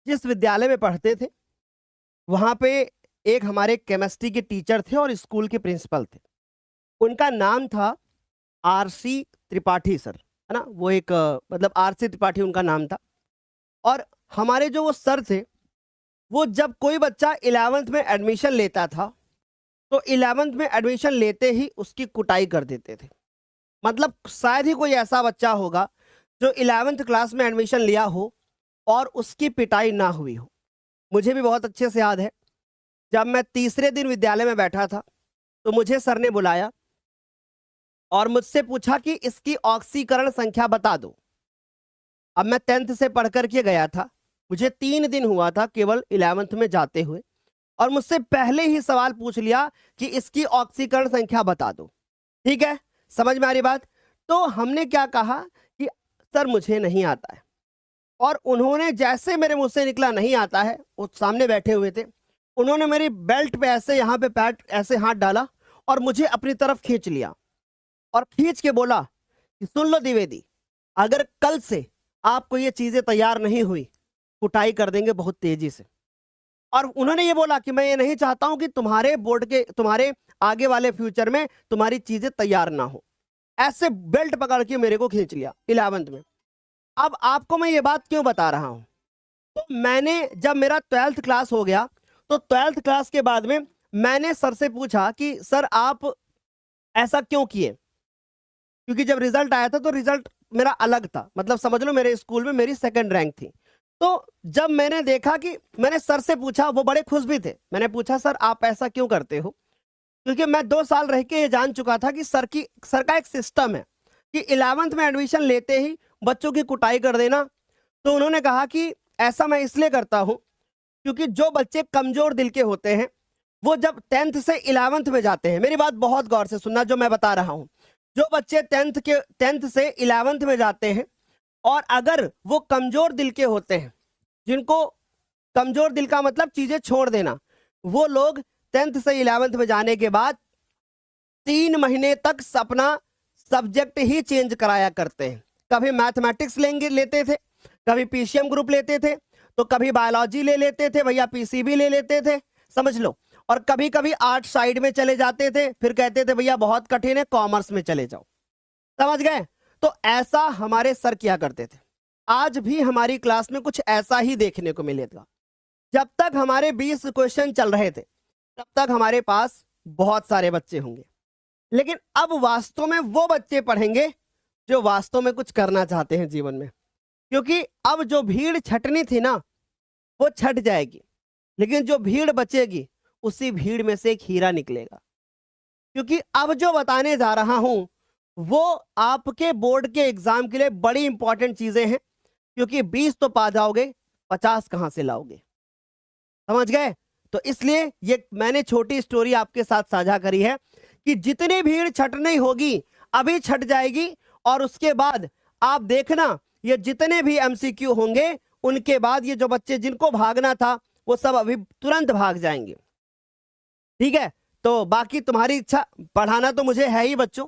जिस विद्यालय में पढ़ते थे वहां पे एक हमारे केमिस्ट्री के टीचर थे और स्कूल के प्रिंसिपल थे। उनका नाम था आरसी त्रिपाठी सर, है ना। वो एक मतलब आरसी त्रिपाठी उनका नाम था। और हमारे जो वो सर थे, वो जब कोई बच्चा 11th में एडमिशन लेता था तो 11th में एडमिशन लेते ही उसकी कुटाई कर देते थे। मतलब शायद ही कोई ऐसा बच्चा होगा जो 11th क्लास में एडमिशन लिया हो और उसकी पिटाई ना हुई हो। मुझे भी बहुत अच्छे से याद है, जब मैं तीसरे दिन विद्यालय में बैठा था तो मुझे सर ने बुलाया और मुझसे पूछा कि इसकी ऑक्सीकरण संख्या बता दो। अब मैं 10th से पढ़ करके गया था, मुझे 3 दिन हुआ था केवल 11th में जाते हुए, और मुझसे पहले ही सवाल पूछ लिया कि इसकी ऑक्सीकरण संख्या बता दो। ठीक है, समझ में आ रही बात। तो हमने क्या कहा कि सर मुझे नहीं आता है, और उन्होंने जैसे मेरे मुंह से निकला नहीं आता है, वो सामने बैठे हुए थे, उन्होंने मेरी बेल्ट पे ऐसे यहाँ पे पैट ऐसे हाथ डाला और मुझे अपनी तरफ खींच लिया और खींच के बोला कि सुन लो द्विवेदी, अगर कल से आपको ये चीजें तैयार नहीं हुई, कुटाई कर देंगे बहुत तेजी से। और उन्होंने ये बोला कि मैं ये नहीं चाहता हूं कि तुम्हारे बोर्ड के तुम्हारे आगे वाले फ्यूचर में तुम्हारी चीजें तैयार ना हो। ऐसे बेल्ट पकड़ के मेरे को खींच लिया 11th में। अब आपको मैं ये बात क्यों बता रहा हूं, तो मैंने जब मेरा 12th क्लास हो गया तो 12th क्लास के बाद में मैंने सर से पूछा कि सर आप ऐसा क्यों किए, क्योंकि जब रिजल्ट आया था तो रिजल्ट मेरा अलग था, मतलब समझ लो मेरे स्कूल में मेरी 2nd रैंक थी। तो जब मैंने देखा कि मैंने सर से पूछा, वो बड़े खुश भी थे, मैंने पूछा सर आप ऐसा क्यों करते हो, क्योंकि मैं 2 साल रह के ये जान चुका था कि सर का एक सिस्टम है कि 11th में एडमिशन लेते ही बच्चों की कुटाई कर देना। तो उन्होंने कहा कि ऐसा मैं इसलिए करता हूं क्योंकि जो बच्चे कमजोर दिल के होते हैं वो जब 10th से 11th में जाते हैं, मेरी बात बहुत गौर से सुनना जो मैं बता रहा हूं, जो बच्चे 10th से 11th में जाते हैं और अगर वो कमजोर दिल के होते हैं, जिनको कमजोर दिल का मतलब चीजें छोड़ देना, वो लोग 10th से 11th में जाने के बाद 3 महीने तक अपना सब्जेक्ट ही चेंज कराया करते हैं। कभी मैथमेटिक्स लेते थे, कभी पीसीएम ग्रुप लेते थे, तो कभी बायोलॉजी ले लेते थे, भैया पीसीबी ले लेते थे, समझ लो। और कभी कभी आर्ट साइड में चले जाते थे, फिर कहते थे भैया बहुत कठिन है कॉमर्स में चले जाओ, समझ गए। तो ऐसा हमारे सर किया करते थे। आज भी हमारी क्लास में कुछ ऐसा ही देखने को मिलेगा। जब तक हमारे 20 क्वेश्चन चल रहे थे तब तक हमारे पास बहुत सारे बच्चे होंगे, लेकिन अब वास्तव में वो बच्चे पढ़ेंगे जो वास्तव में कुछ करना चाहते हैं जीवन में, क्योंकि अब जो भीड़ छटनी थी ना वो छट जाएगी, लेकिन जो भीड़ बचेगी उसी भीड़ में से एक हीरा निकलेगा। क्योंकि अब जो बताने जा रहा हूं वो आपके बोर्ड के एग्जाम के लिए बड़ी इंपॉर्टेंट चीजें हैं, क्योंकि 20 तो पा जाओगे, 50 कहां से लाओगे, समझ गए। तो इसलिए ये मैंने छोटी स्टोरी आपके साथ साझा करी है कि जितनी भीड़ छटनी होगी अभी छट जाएगी, और उसके बाद आप देखना ये जितने भी एमसीक्यू होंगे उनके बाद ये जो बच्चे जिनको भागना था वो सब अभी तुरंत भाग जाएंगे। ठीक है, तो बाकी तुम्हारी इच्छा, पढ़ाना तो मुझे है ही बच्चों,